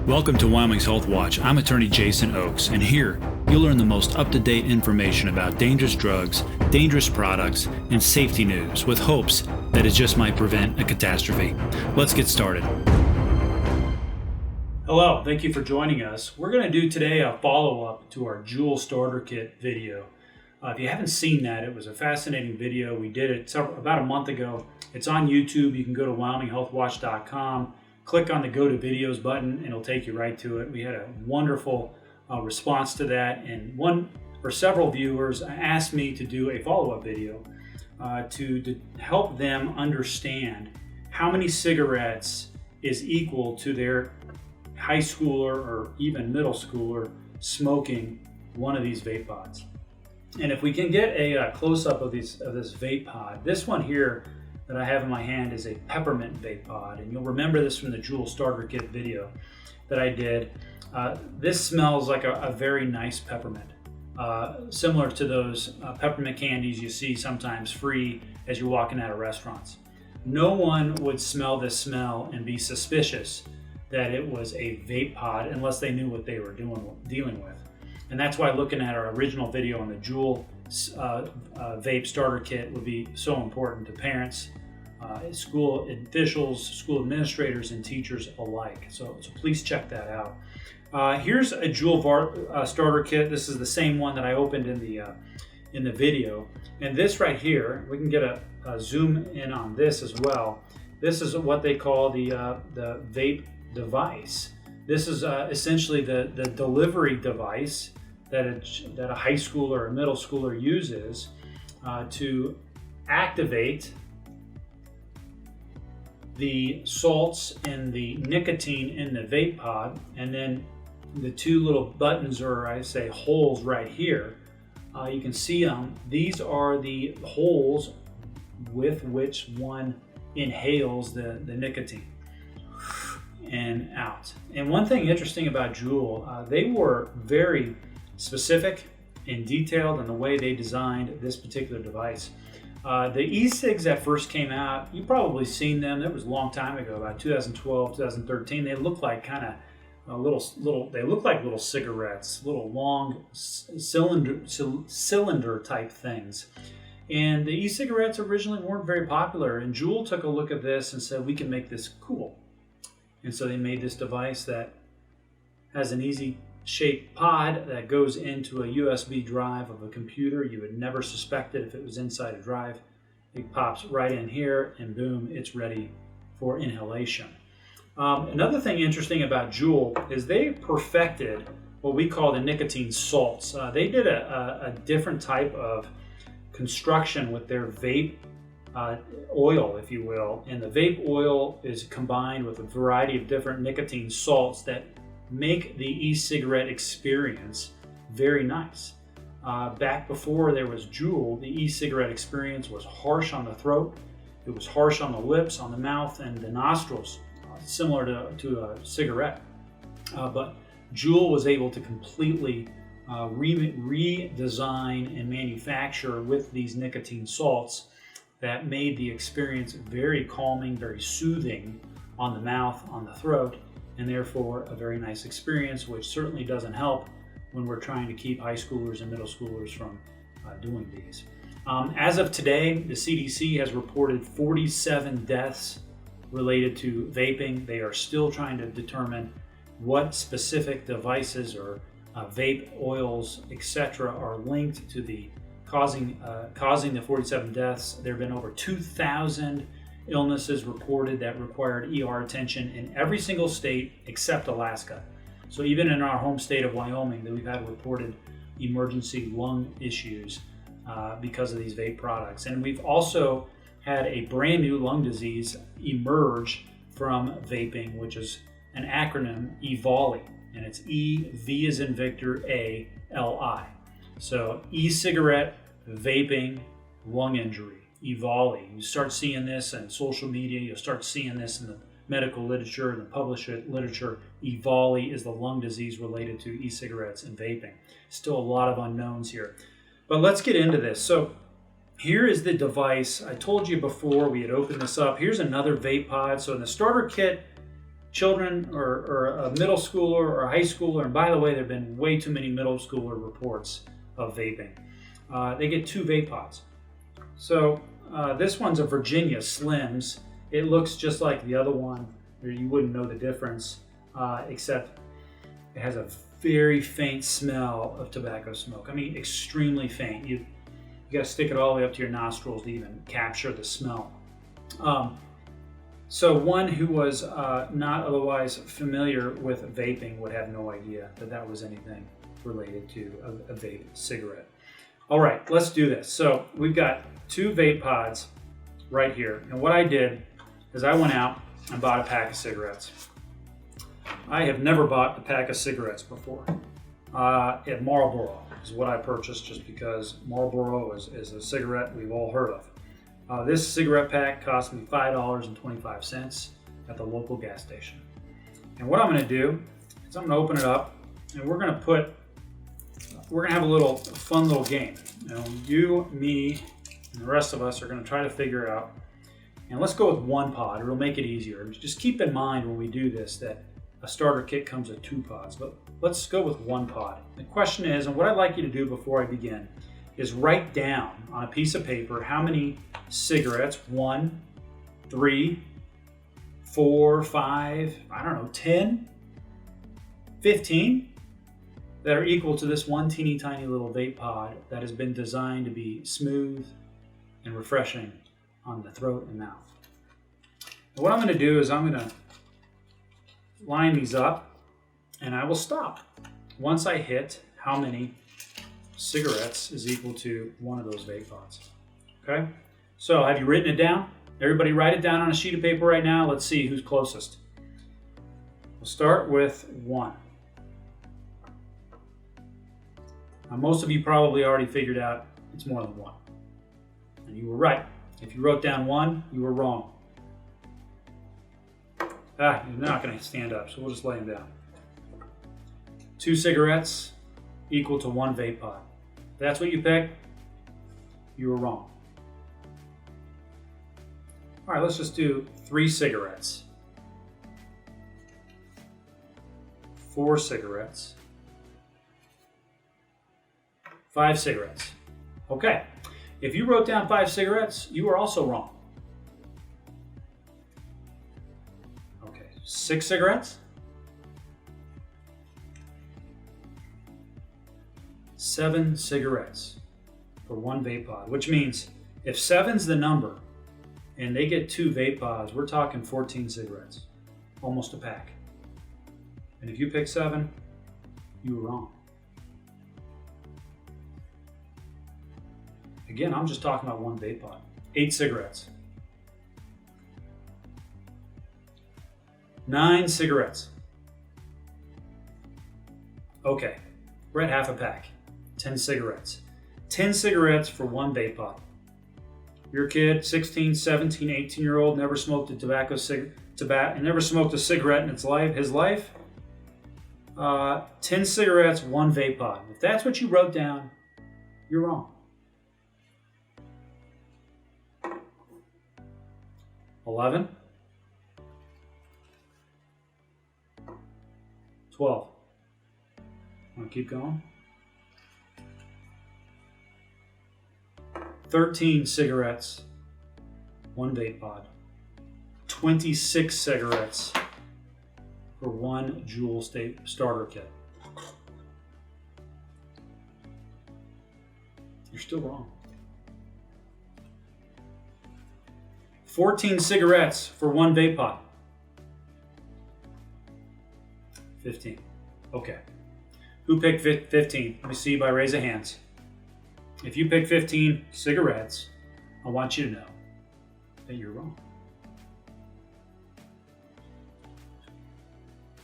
Welcome to Wyoming's Health Watch. I'm attorney Jason Ochs, and here you'll learn the most up-to-date information about dangerous drugs, dangerous products, and safety news with hopes that it just might prevent a catastrophe. Let's get started. Hello, thank you for joining us. We're going to do today a follow-up to our Juul Starter Kit video. If you haven't seen that, it was a fascinating video. We did it about a month ago. It's on YouTube. You can go to WyomingHealthWatch.com. Click on the Go to Videos button and it'll take you right to it. We had a wonderful response to that, and one or several viewers asked me to do a follow-up video to help them understand how many cigarettes is equal to their high schooler or even middle schooler smoking one of these vape pods. And if we can get a close-up of this vape pod, this one here that I have in my hand is a peppermint vape pod, and you'll remember this from the Juul Starter Kit video that I did. This smells like a very nice peppermint, similar to those peppermint candies you see sometimes free as you're walking out of restaurants. No one would smell this smell and be suspicious that it was a vape pod unless they knew what they were dealing with. And that's why looking at our original video on the Juul Vape Starter Kit would be so important to parents, school officials, school administrators, and teachers alike. So please check that out. Here's a Juul Starter Kit. This is the same one that I opened in the video. And this right here, we can get a zoom in on this as well. This is what they call the vape device. This is essentially the delivery device that a high schooler or middle schooler uses to activate the salts and the nicotine in the vape pod, and then the two little buttons, or I say holes right here, you can see them. These are the holes with which one inhales the nicotine and out. And one thing interesting about Juul, they were very specific and detailed in the way they designed this particular device. The e-cigs that first came out, you've probably seen them. That was a long time ago, about 2012, 2013. They look like kind of they look like little cigarettes, little long cylinder type things. And the e-cigarettes originally weren't very popular, and Juul took a look at this and said, we can make this cool. And so they made this device that has an easy shaped pod that goes into a USB drive of a computer. You would never suspect it if it was inside a drive. It pops right in here and boom, it's ready for inhalation. Another thing interesting about Juul is they perfected what we call the nicotine salts. They did a different type of construction with their vape oil, if you will, and the vape oil is combined with a variety of different nicotine salts that make the e-cigarette experience very nice. Back before there was Juul, the e-cigarette experience was harsh on the throat, it was harsh on the lips, on the mouth, and the nostrils, similar to a cigarette. But Juul was able to completely redesign and manufacture with these nicotine salts that made the experience very calming, very soothing on the mouth, on the throat, and therefore a very nice experience, which certainly doesn't help when we're trying to keep high schoolers and middle schoolers from doing these. As of today, the CDC has reported 47 deaths related to vaping. They are still trying to determine what specific devices or vape oils, etc., are linked to the causing the 47 deaths. There have been over 2,000 illnesses reported that required ER attention in every single state except Alaska. So even in our home state of Wyoming, that we've had reported emergency lung issues because of these vape products. And we've also had a brand new lung disease emerge from vaping, which is an acronym, EVALI, and it's E, V as in Victor, A, L, I. So e-cigarette, vaping, lung injury, EVALI. You start seeing this in social media, you'll start seeing this in the medical literature and the published literature. EVALI is the lung disease related to e-cigarettes and vaping. Still a lot of unknowns here. But let's get into this. So here is the device. I told you before we had opened this up. Here's another vape pod. So in the starter kit, children or a middle schooler or a high schooler, and by the way, there have been way too many middle schooler reports of vaping, they get 2 vape pods. So this one's a Virginia Slims. It looks just like the other one. You wouldn't know the difference, except it has a very faint smell of tobacco smoke. I mean, extremely faint. You got to stick it all the way up to your nostrils to even capture the smell. So one who was not otherwise familiar with vaping would have no idea that that was anything related to a vape cigarette. All right, let's do this. So we've got 2 vape pods right here. And what I did is I went out and bought a pack of cigarettes. I have never bought a pack of cigarettes before. At Marlboro is what I purchased, just because Marlboro is a cigarette we've all heard of. This cigarette pack cost me $5.25 at the local gas station. And what I'm going to do is I'm going to open it up, and we're going to have a little fun little game. You, me, and the rest of us are going to try to figure out. And let's go with 1 pod. It'll make it easier. Just keep in mind when we do this that a starter kit comes with 2 pods, but let's go with 1 pod. The question is, and what I'd like you to do before I begin, is write down on a piece of paper how many cigarettes, 1, 3, 4, 5, 10, 15, that are equal to this one teeny tiny little vape pod that has been designed to be smooth and refreshing on the throat and mouth. And what I'm going to do is I'm going to line these up, and I will stop once I hit how many cigarettes is equal to one of those vape pods. Okay? So have you written it down? Everybody write it down on a sheet of paper right now. Let's see who's closest. We'll start with 1. Now, most of you probably already figured out it's more than 1. And you were right. If you wrote down 1, you were wrong. You're not going to stand up, so we'll just lay him down. 2 cigarettes equal to 1 vape pod. If that's what you picked, you were wrong. All right, let's just do 3 cigarettes. 4 cigarettes. 5 cigarettes. Okay, if you wrote down 5 cigarettes, you were also wrong. 6 cigarettes, 7 cigarettes for 1 vape pod, which means if 7's the number and they get 2 vape pods, we're talking 14 cigarettes, almost a pack. And if you pick 7, you were wrong. Again, I'm just talking about 1 vape pod. 8 cigarettes. 9 cigarettes. Okay, we're at half a pack. 10 cigarettes. 10 cigarettes for 1 vape pod. Your kid, 16, 17, 18-year-old, never smoked a never smoked a cigarette in his life. 10 cigarettes, 1 vape pod. If that's what you wrote down, you're wrong. 11. 12. Want to keep going? 13 cigarettes, 1 vape pod. 26 cigarettes for 1 Juul starter kit. You're still wrong. 14 cigarettes for 1 vape pod. 15. Okay. Who picked 15? Let me see by raise of hands. If you pick 15 cigarettes, I want you to know that you're wrong.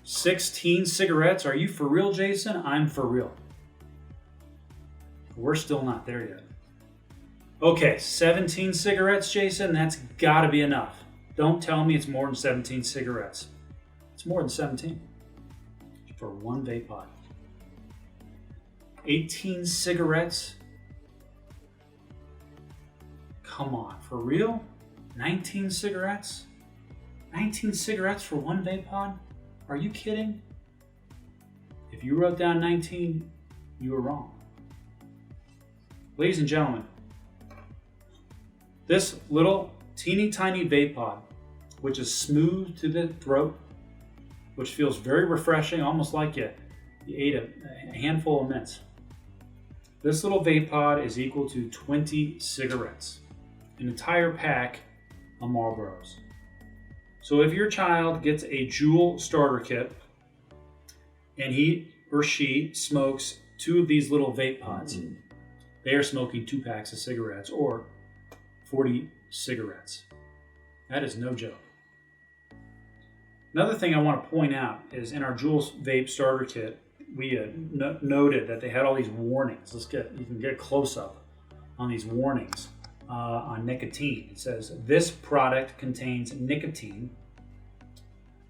16 cigarettes? Are you for real, Jason? I'm for real. We're still not there yet. Okay, 17 cigarettes, Jason? That's got to be enough. Don't tell me it's more than 17 cigarettes. It's more than 17 for 1 vape pod. 18 cigarettes? Come on, for real? 19 cigarettes? 19 cigarettes for one vape pod? Are you kidding? If you wrote down 19, you were wrong. Ladies and gentlemen, this little teeny tiny vape pod, which is smooth to the throat, which feels very refreshing, almost like you ate a handful of mints. This little vape pod is equal to 20 cigarettes, an entire pack of Marlboros. So if your child gets a Juul starter kit and he or she smokes 2 of these little vape pods, they are smoking 2 packs of cigarettes or 40 cigarettes. That is no joke. Another thing I want to point out is in our Juul Vape starter kit, we noted that they had all these warnings. You can get a close up on these warnings on nicotine. It says this product contains nicotine.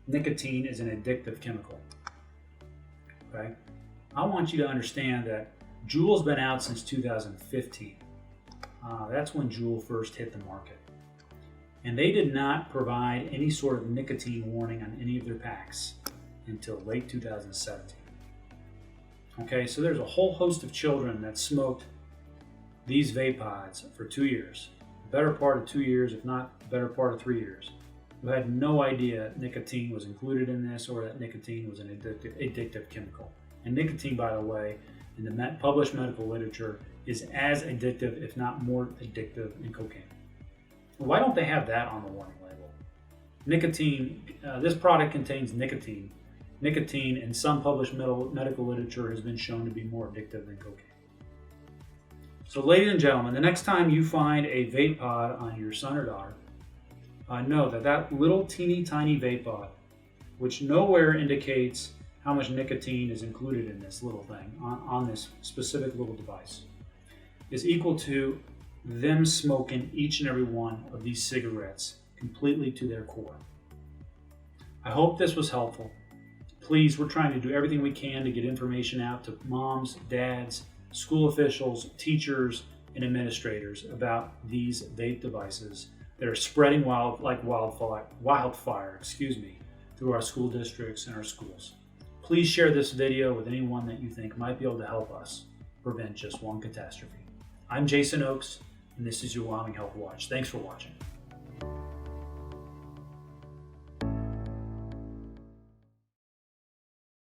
Nicotine is an addictive chemical. Okay, I want you to understand that Juul's been out since 2015. That's when Juul first hit the market. And they did not provide any sort of nicotine warning on any of their packs until late 2017. Okay, so there's a whole host of children that smoked these vape pods for 2 years, the better part of 2 years, if not the better part of 3 years, who had no idea nicotine was included in this or that nicotine was an addictive chemical. And nicotine, by the way, in the published medical literature, is as addictive, if not more addictive, than cocaine. Why don't they have that on the warning label? Nicotine, this product contains nicotine. Nicotine in some published medical literature has been shown to be more addictive than cocaine. So ladies and gentlemen, the next time you find a vape pod on your son or daughter, know that that little teeny tiny vape pod, which nowhere indicates how much nicotine is included in this little thing, on this specific little device, is equal to them smoking each and every one of these cigarettes completely to their core. I hope this was helpful. Please, we're trying to do everything we can to get information out to moms, dads, school officials, teachers, and administrators about these vape devices that are spreading like wildfire, through our school districts and our schools. Please share this video with anyone that you think might be able to help us prevent just one catastrophe. I'm Jason Ochs, and this is your Wyoming Health Watch. Thanks for watching.